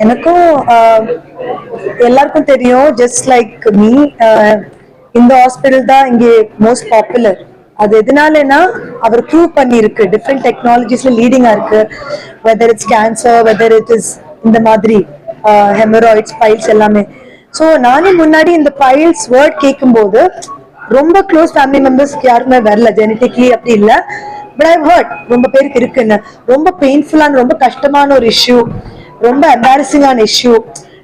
எனக்கும் எல்லாருக்கும் தெரியும். ஜஸ்ட் லைக் மீ, இந்த ஹாஸ்பிட்டல் தான் இங்கே மோஸ்ட் பாப்புலர். அது எதனாலனா அவர் ப்ரூவ் பண்ணிருக்கு டிஃப்ரெண்ட் டெக்னாலஜிஸ்ல லீடிங்கா இருக்கு. Whether it's cancer, whether it is இந்த மாதிரி ஹெமராய்ட்ஸ், பைல்ஸ் எல்லாமே. ஸோ நானே முன்னாடி இந்த பைல்ஸ் வேர்ட் கேட்கும்போது ரொம்ப க்ளோஸ் ஃபேமிலி மெம்பர்ஸ்க்கு யாருமே வரல, ஜெனட்டிக்லி அப்படி இல்லை. பட் ஐ ஹர்ட் ரொம்ப பேருக்கு இருக்குன்னு. ரொம்ப பெயின்ஃபுல்லான, ரொம்ப கஷ்டமான ஒரு இஷ்யூ, ரொம்ப எம்பாரசிங்கான இஷ்யூ.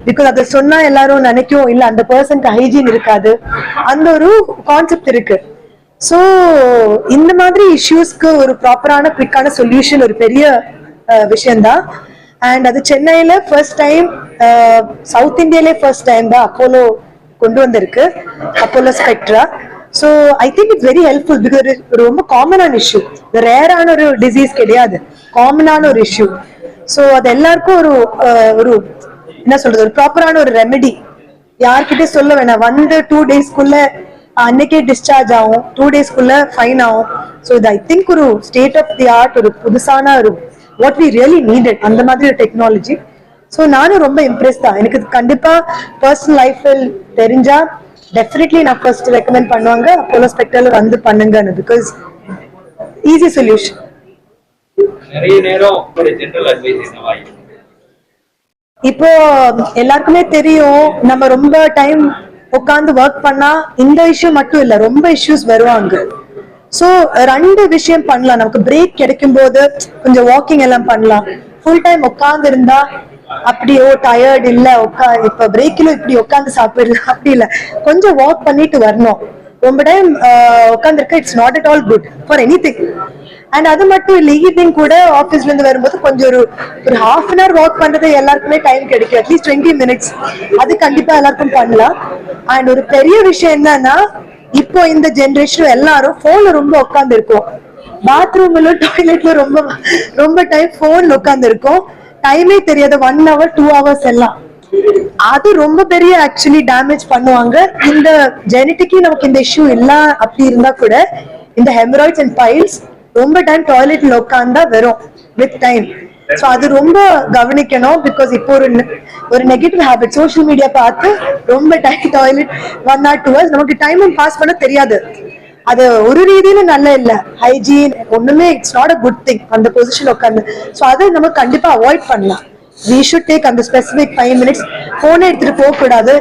பிகாஸ் அதை சொன்னா எல்லாரும் நினைக்கும் இல்ல அந்த பர்சனுக்கு ஹைஜீன் இருக்காது, அந்த ஒரு கான்செப்ட் இருக்கு. ஸோ இந்த மாதிரி இஷ்யூஸ்க்கு ஒரு ப்ராப்பரான குவிக்கான சொல்யூஷன் ஒரு பெரிய விஷயம்தான். அண்ட் அது சென்னையில ஃபர்ஸ்ட் டைம், சவுத் இந்தியாலே ஃபர்ஸ்ட் டைம் தான் அப்போலோ கொண்டு வந்திருக்கு, Apollo Spectra. So I think it's very helpful. Because ரொம்ப காமனான இஷ்யூ, ரேரான ஒரு டிசீஸ் கிடையாது, காமனான ஒரு இஷ்யூ. ஸோ அது எல்லாருக்கும் ஒரு ஒரு என்ன சொல்றது, ஒரு ப்ராப்பரான ஒரு ரெமெடி. யார்கிட்ட சொல்ல வேணாம், வந்து 2 டேஸ்க்குள்ள அன்னைக்கே டிஸ்சார்ஜ் ஆகும், 2 டேஸ்க்குள்ள ஃபைன் ஆகும். ஸோ இது ஐ திங்க் ஒரு ஸ்டேட் ஆஃப் தி ஆர்ட், ஒரு புதுசான ஒரு வாட் வி ரியலி நீடட் அந்த மாதிரி ஒரு டெக்னாலஜி. ஸோ நானும் ரொம்ப இம்ப்ரெஸ் தான். எனக்கு கண்டிப்பா பர்சனல் லைஃப்ல தெரிஞ்சா டெஃபினெட்லி நான் ஃபர்ஸ்ட் ரெக்கமெண்ட் பண்ணுவாங்க அப்போலோ ஸ்பெக்ட்ரல் வந்து பண்ணுங்கன்னு. Because easy solution. நிறைய நேரம் ஜெனரல் அட்வைஸ் என்னவா? இப்போ எல்லாருக்குமே தெரியும், நம்ம ரொம்ப டைம் உட்காந்து ஒர்க் பண்ணா இந்த இஷ்யூ மட்டும் இல்ல, ரொம்ப இஷ்யூஸ் வருவாங்க. சோ 2 விஷயம் பண்ணலாம். நமக்கு பிரேக் கிடைக்கும் போது கொஞ்சம் வாக்கிங் எல்லாம் பண்ணலாம். ஃபுல் டைம் உட்கார்ந்து இருந்தா அப்படியோ டயர்ட் இல்ல, இப்ப பிரேக்ல இப்படி உட்காந்து சாப்பிடலாம் அப்படி இல்ல, கொஞ்சம் வாக் பண்ணிட்டு வரணும். ரொம்ப டைம் உட்கார்ந்து இருக்க it's not at all good for anything. And அது மட்டும் இல்லை, ஈவினிங் கூட ஆஃபீஸ்ல இருந்து வரும்போது கொஞ்சம் ஒரு 1/2 hour வாக் பண்றது எல்லாருக்குமே டைம் கிடைக்கும், அட்லீஸ்ட் 20 minutes. அது கண்டிப்பா எல்லாருக்கும் பண்ணலாம். அண்ட் ஒரு பெரிய விஷயம் என்னன்னா, இப்போ இந்த ஜெனரேஷன் எல்லாரும் போன்ல ரொம்ப உட்கார்ந்து இருக்கோம். பாத்ரூம்ல, டாய்லெட்ல ரொம்ப ரொம்ப டைம் போன்ல உட்கார்ந்து இருக்கோம். டைமே தெரியாது, 1 hour 2 hours எல்லாம். அது ரொம்ப பெரிய ஆக்சுவலி டேமேஜ் பண்ணுவாங்க. இந்த ஜெனட்டிக்கி நமக்கு இந்த இஷ்யூ இல்ல அப்படி இருந்தா கூட இந்த ஹெமராய்ட்ஸ் அண்ட் பைல்ஸ் ரொம்ப டைம் டாய்லெட்ல உட்கார்ந்தா வரும் வித் டைம். ஸோ அது ரொம்ப கவனிக்கணும். பிகாஸ் இப்போ ஒரு நெகட்டிவ் ஹேபிட், சோஷியல் மீடியா பார்த்து ரொம்ப டைம் டாய்லெட் 1 or 2 hours நமக்கு டைம் பாஸ் பண்ண தெரியாது. அது ஒரு ரீதியில நல்ல இல்ல, ஹைஜீன் ஒண்ணுமே it's not a good thing அந்த பொசிஷன் உட்கார்ந்து. ஸோ அதை நம்ம கண்டிப்பா அவாய்ட் பண்ணலாம். We should take அந்த specific 5 minutes. phone எடுத்துட்டு போக கூடாது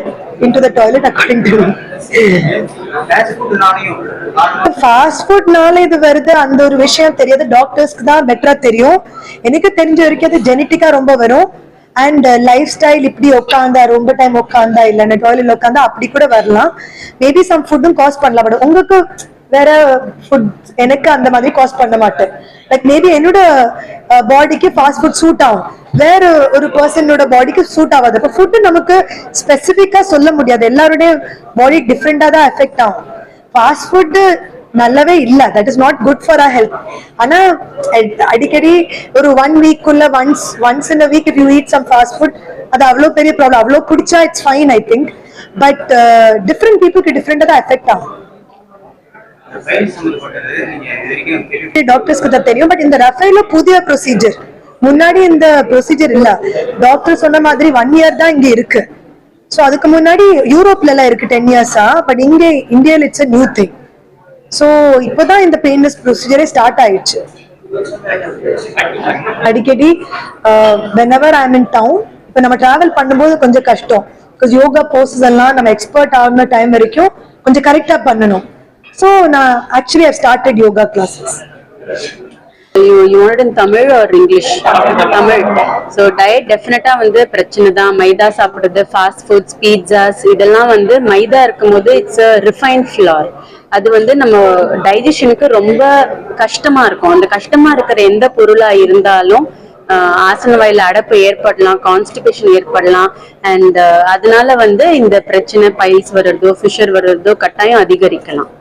into the toilet according to me. Fast food நால இது வருது அந்த ஒரு விஷயம் தெரியாது, டாக்டர்ஸ்க்கு தான் பெட்டரா தெரியும். எனக்கு தெரிஞ்ச வரைக்கும் அது ஜெனட்டிக்கா ரொம்ப வரும். அண்ட் லைஃப் ஸ்டைல் இப்படி உட்காந்தா, ரொம்ப டைம் உட்காந்தா இல்ல டாய்லெட்ல உட்காந்தா அப்படி கூட வரலாம். மேபி சம் ஃபுட்டும் காஸ் பண்ணலாம். பட் உங்களுக்கு வேற ஃபுட், எனக்கு அந்த மாதிரி காஸ் பண்ண மாட்டேன். லைக் மேபி என்னோட பாடிக்கு ஃபாஸ்ட் ஃபுட் சூட் ஆகும், வேற ஒரு பர்சனோட பாடிக்கு சூட் ஆகாது. அப்ப ஃபுட் நமக்கு ஸ்பெசிபிக்கா சொல்ல முடியாது, எல்லாருடைய பாடி டிஃப்ரெண்டா தான் எஃபெக்ட் ஆகும். ஃபாஸ்ட் ஃபுட் நல்லவே இல்ல, that is not good for our health. ஆனா அடிக்கடி ஒரு 1 week once in a week if you eat some fast food, அது அவ்வளவு பெரிய ப்ராப்ளம். அவ்வளவு குடிச்சா it's fine I think. But different பீப்புளுக்கு டிஃப்ரெண்டா தான் எஃபெக்ட் ஆகும். டாக்டர்ஸ்க்கு தான் தெரியும். பட் இந்த ரஃபேல புதிய ப்ரொசீஜர், முன்னாடி இந்த ப்ரொசீஜர் இல்ல. டாக்டர் சொன்ன மாதிரி 1 year தான் இங்க இருக்கு. சோ அதுக்கு முன்னாடி யூரோப்ல எல்லாம் இருக்கு 10 years-ஆ. பட் இங்க இந்தியால it's a new thing. So இப்போதான் இந்த பெயின்லெஸ் ப்ரொசீஜரே ஸ்டார்ட் ஆயிடுச்சு. அடிக்கடி whenever I am in town, இப்ப நம்ம டிராவல் பண்ணும்போது கொஞ்சம் கஷ்டம். பிகாஸ் யோகா போசஸ் எல்லாம் நம்ம எக்ஸ்பர்ட் ஆகுன டைம் வரைக்கும் கொஞ்சம் கரெக்டா பண்ணணும். So நான் actually I've started yoga classes. You want it in Tamil or English? Tamil. So diet definitely வந்து பிரச்சனை தான். மைதா சாப்பிடுறது, ஃபாஸ்ட் ஃபுட்ஸ், பீட்சாஸ் இதெல்லாம் வந்து மைதா இருக்கும்போது இட்ஸ் a refined flour. அது வந்து நம்ம டைஜஷனுக்கு ரொம்ப கஷ்டமா இருக்கும். அந்த கஷ்டமா இருக்கிற எந்த பொருளா இருந்தாலும் ஆசன வாயில அடப்பு ஏற்படலாம், கான்ஸ்டிபேஷன் ஏற்படலாம். அண்ட் அதனால வந்து இந்த பிரச்சனை பைல்ஸ் வர்றதோ ஃபிஷர் வர்றதோ கட்டாயம் அதிகரிக்கலாம்.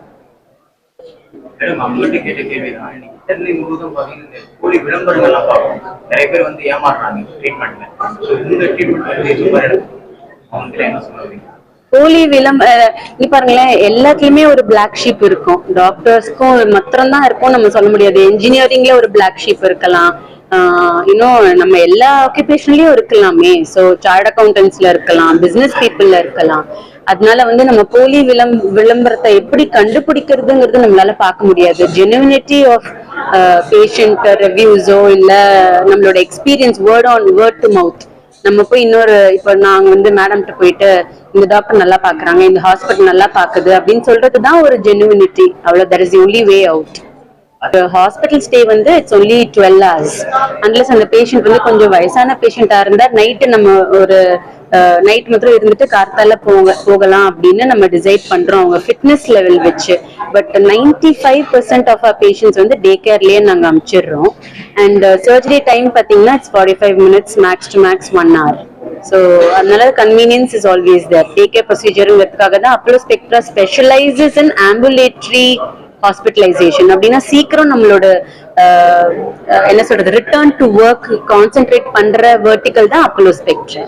போலி விளம்பரங்கள்லாம் பார்ப்போம், நிறைய பேர் வந்து ஏமாறுறாங்க ட்ரீட்மெண்ட்ல. இந்த ட்ரீட்மெண்ட் வந்து சூப்பரா அவங்க என்ன சொல்லுவீங்க? போலி நீ பாருங்களேன், எல்லாத்துலயுமே ஒரு பிளாக் ஷீப் இருக்கும். டாக்டர்ஸ்க்கும் மாத்திரம் தான் இருக்கும் நம்ம சொல்ல முடியாது. என்ஜினியரிங்ல ஒரு பிளாக் ஷீப் இருக்கலாம், இன்னும் நம்ம எல்லா ஆக்குபேஷன்லயும் இருக்கலாமே. ஸோ சார்ட் அக்கௌண்டன்ஸ்ல இருக்கலாம், பிசினஸ் பீப்புள்ல இருக்கலாம். அதனால வந்து நம்ம போலி விளம்பரத்தை எப்படி கண்டுபிடிக்கிறதுங்கிறது நம்மளால பார்க்க முடியாது. ஜெனுவினிட்டி ஆஃப் பேஷண்ட் ரிவ்யூஸோ இல்ல நம்மளோட எக்ஸ்பீரியன்ஸ் வேர்ட் டு மவுத். நம்ம போய் இப்ப நாங்க வந்து மேடம்கிட்ட போயிட்டு இந்த டாக்டர் நல்லா பாக்குறாங்க, இந்த ஹாஸ்பிட்டல் நல்லா பாக்குது அப்படின்னு சொல்றதுதான் ஒரு ஜெனுவினிட்டி. அவ்வளவு that is the only way out. Hospital stay வந்து இட்ஸ் ஒன்லி 12 hours. அன்லெஸ் அந்த பேஷண்ட் வந்து கொஞ்சம் வயசான பேஷண்டா இருந்தா நைட்டு நம்ம ஒரு நைட் மாத்திரம் இருந்துட்டு கார்த்தால போகலாம் அப்படின்னு நம்ம டிசைட் பண்றோம் அவங்க ஃபிட்னஸ் லெவல் வச்சு. பட் 95% ஆஃப் ஆர் பேஷண்ட்ஸ் வந்து டே கேர்லயே நாங்க அனுப்பிச்சிடுறோம். அண்ட் சர்ஜரி டைம் பாத்தீங்கன்னா it's 45 minutes, max to max 1 hour. So அதனால convenience is always there. Day care ப்ரொசீஜருங்கிறதுக்காக தான் Apollo Spectra specialises in ambulatory hospitalisation. அப்படின்னா சீக்கிரம் நம்மளோட என்ன சொல்றது ரிட்டர்ன் டு ஒர்க் கான்சென்ட்ரேட் பண்ற வெர்டிகல் தான் அப்போலோ ஸ்பெக்ட்ரா.